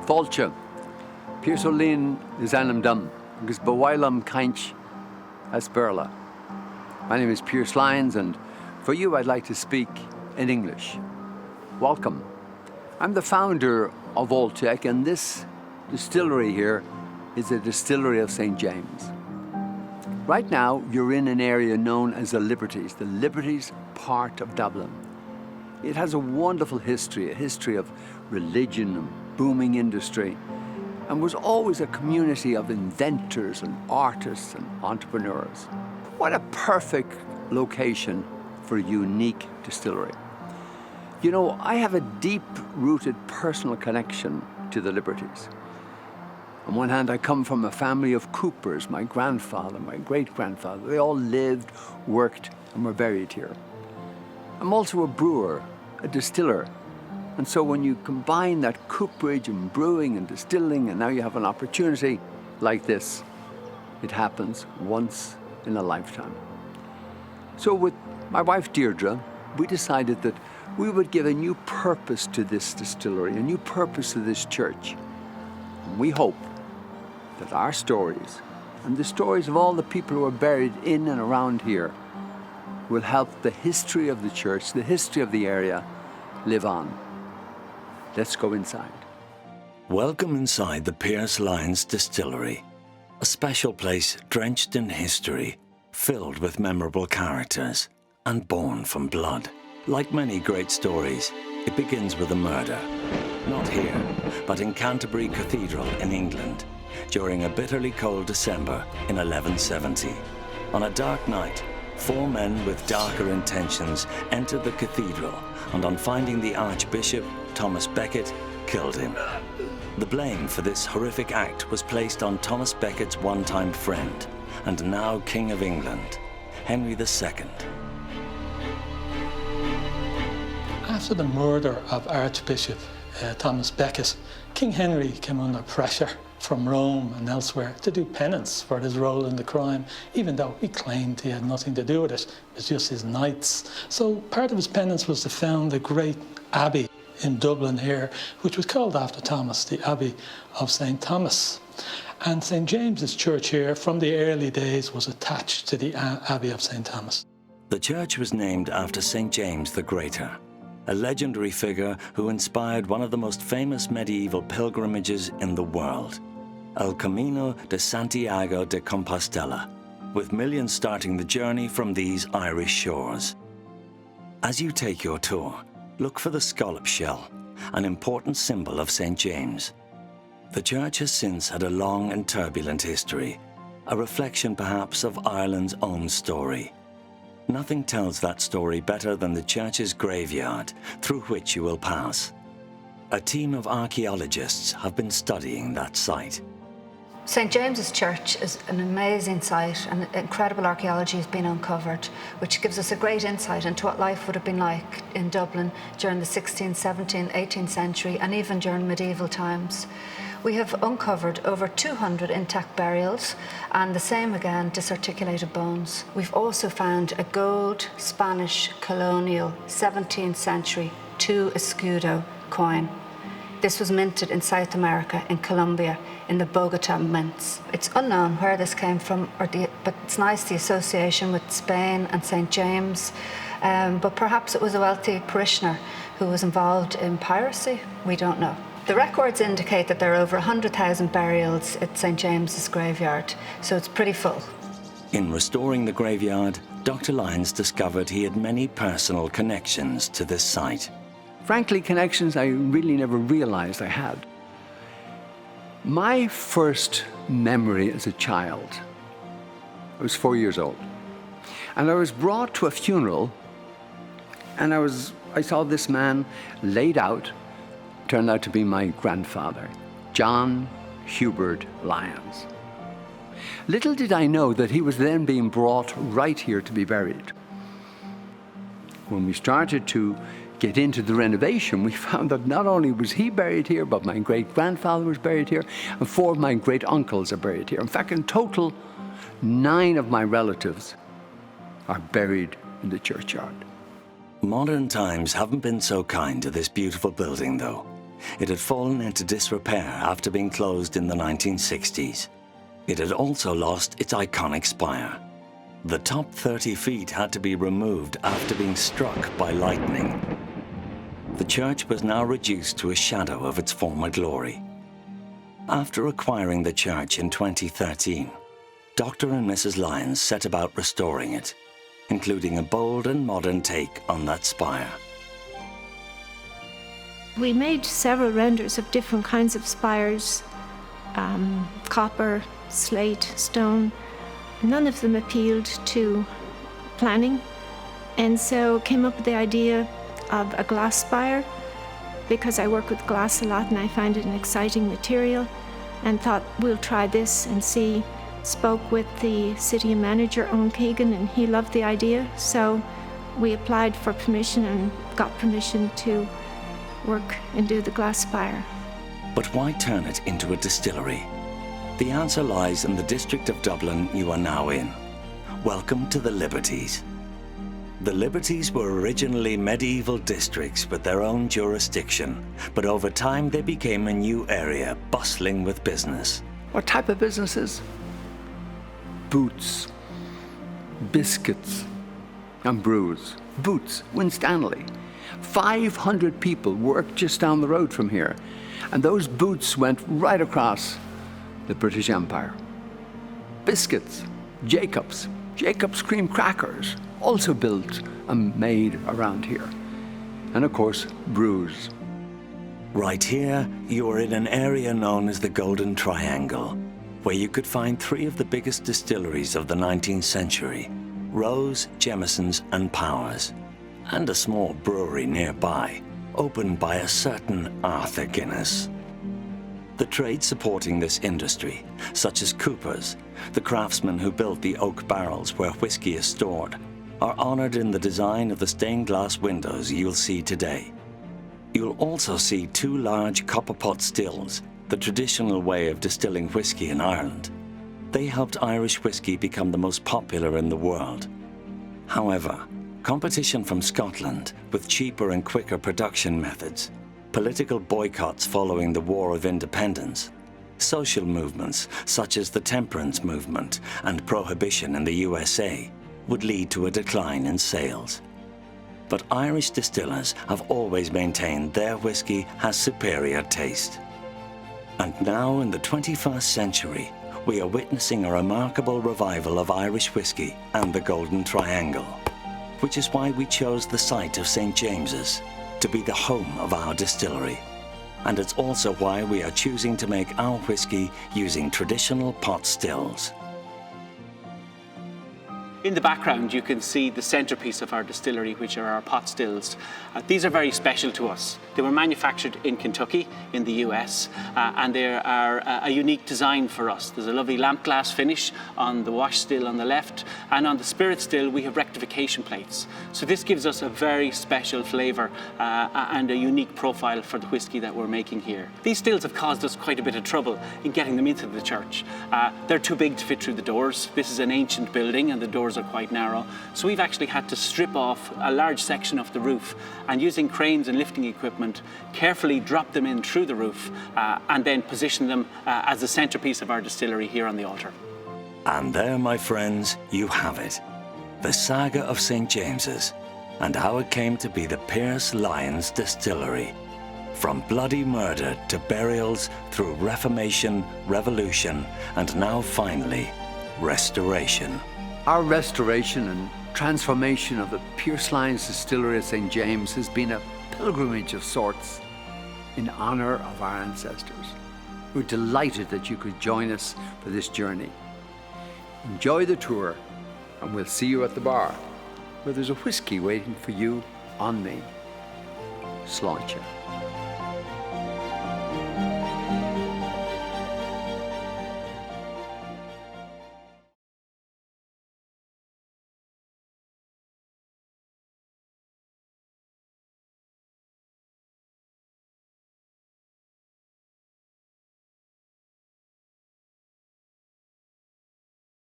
Fáilte, Pearse Lyons is anam dum, agus bawailam kainch as Berla. My name is Pearse Lyons, and for you I'd like to speak in English. Welcome. I'm the founder of Alltech, and this distillery here is the Distillery of St. James. Right now, you're in an area known as the Liberties part of Dublin. It has a wonderful history, a history of religion and booming industry, and was always a community of inventors and artists and entrepreneurs. What a perfect location for a unique distillery. You know, I have a deep-rooted personal connection to the Liberties. On one hand, I come from a family of coopers. My grandfather, my great-grandfather, they all lived, worked, and were buried here. I'm also a brewer, a distiller. And so when you combine that cooperage and brewing and distilling, and now you have an opportunity like this, it happens once in a lifetime. So with my wife Deirdre, we decided that we would give a new purpose to this distillery, a new purpose to this church. And we hope that our stories and the stories of all the people who are buried in and around here will help the history of the church, the history of the area, live on. Let's go inside. Welcome inside the Pearse Lyons Distillery, a special place drenched in history, filled with memorable characters, and born from blood. Like many great stories, it begins with a murder. Not here, but in Canterbury Cathedral in England, during a bitterly cold December in 1170. On a dark night, 4 men with darker intentions entered the cathedral, and on finding the Archbishop, Thomas Becket, killed him. The blame for this horrific act was placed on Thomas Becket's one-time friend, and now King of England, Henry II. After the murder of Archbishop Thomas Becket, King Henry came under pressure from Rome and elsewhere to do penance for his role in the crime, even though he claimed he had nothing to do with it. It was just his knights. So part of his penance was to found a great abbey in Dublin here, which was called after Thomas, the Abbey of St. Thomas. And St. James's Church here, from the early days, was attached to the Abbey of St. Thomas. The church was named after St. James the Greater, a legendary figure who inspired one of the most famous medieval pilgrimages in the world, El Camino de Santiago de Compostela, with millions starting the journey from these Irish shores. As you take your tour, look for the scallop shell, an important symbol of St. James. The church has since had a long and turbulent history, a reflection perhaps of Ireland's own story. Nothing tells that story better than the church's graveyard, through which you will pass. A team of archaeologists have been studying that site. St. James's Church is an amazing site, and incredible archaeology has been uncovered, which gives us a great insight into what life would have been like in Dublin during the 16th, 17th, 18th century, and even during medieval times. We have uncovered over 200 intact burials, and the same again, disarticulated bones. We've also found a gold Spanish colonial 17th century 2 escudo coin. This was minted in South America, in Colombia, in the Bogota mints. It's unknown where this came from, but it's nice, the association with Spain and St. James. But perhaps it was a wealthy parishioner who was involved in piracy. We don't know. The records indicate that there are over 100,000 burials at St. James's graveyard, so it's pretty full. In restoring the graveyard, Dr. Lyons discovered he had many personal connections to this site. Frankly, connections I really never realized I had. My first memory as a child, I was 4 years old, and I was brought to a funeral, and I saw this man laid out, turned out to be my grandfather, John Hubert Lyons. Little did I know that he was then being brought right here to be buried. When we started to get into the renovation, we found that not only was he buried here, but my great-grandfather was buried here, and 4 of my great-uncles are buried here. In fact, in total, 9 of my relatives are buried in the churchyard. Modern times haven't been so kind to this beautiful building, though. It had fallen into disrepair after being closed in the 1960s. It had also lost its iconic spire. The top 30 feet had to be removed after being struck by lightning. The church was now reduced to a shadow of its former glory. After acquiring the church in 2013, Dr. and Mrs. Lyons set about restoring it, including a bold and modern take on that spire. We made several renders of different kinds of spires, copper, slate, stone. None of them appealed to planning, and so came up with the idea of a glass spire, because I work with glass a lot and I find it an exciting material, and thought we'll try this and see. Spoke with the city manager, Owen Keegan, and he loved the idea, so we applied for permission and got permission to work and do the glass spire. But why turn it into a distillery? The answer lies in the district of Dublin you are now in. Welcome to the Liberties. The Liberties were originally medieval districts with their own jurisdiction, but over time they became a new area bustling with business. What type of businesses? Boots, biscuits, and brews. Boots, Winstanley. 500 people worked just down the road from here, and those boots went right across the British Empire. Biscuits, Jacobs cream crackers, also built and made around here. And of course, brews. Right here, you are in an area known as the Golden Triangle, where you could find three of the biggest distilleries of the 19th century, Rose, Jameson's, and Powers, and a small brewery nearby, opened by a certain Arthur Guinness. The trade supporting this industry, such as coopers, the craftsmen who built the oak barrels where whiskey is stored, are honored in the design of the stained glass windows you'll see today. You'll also see two large copper pot stills, the traditional way of distilling whiskey in Ireland. They helped Irish whiskey become the most popular in the world. However, competition from Scotland with cheaper and quicker production methods, political boycotts following the War of Independence, social movements such as the temperance movement and prohibition in the USA would lead to a decline in sales. But Irish distillers have always maintained their whiskey has superior taste. And now in the 21st century, we are witnessing a remarkable revival of Irish whiskey and the Golden Triangle, which is why we chose the site of St. James's to be the home of our distillery. And it's also why we are choosing to make our whiskey using traditional pot stills. In the background, you can see the centerpiece of our distillery, which are our pot stills. These are very special to us. They were manufactured in Kentucky, in the US, and they are a unique design for us. There's a lovely lamp glass finish on the wash still on the left, and on the spirit still, we have rectification plates. So this gives us a very special flavor and a unique profile for the whiskey that we're making here. These stills have caused us quite a bit of trouble in getting them into the church. They're too big to fit through the doors. This is an ancient building, and the doors are quite narrow, so we've actually had to strip off a large section of the roof and using cranes and lifting equipment carefully drop them in through the roof and then position them as the centerpiece of our distillery here on the altar. And there, my friends, you have it. The saga of St. James's and how it came to be the Pearse Lyons Distillery. From bloody murder to burials through Reformation, Revolution, and now finally, restoration. Our restoration and transformation of the Pearse Lyons Distillery at St. James has been a pilgrimage of sorts in honor of our ancestors. We're delighted that you could join us for this journey. Enjoy the tour, and we'll see you at the bar, where there's a whiskey waiting for you on me. Sláinte.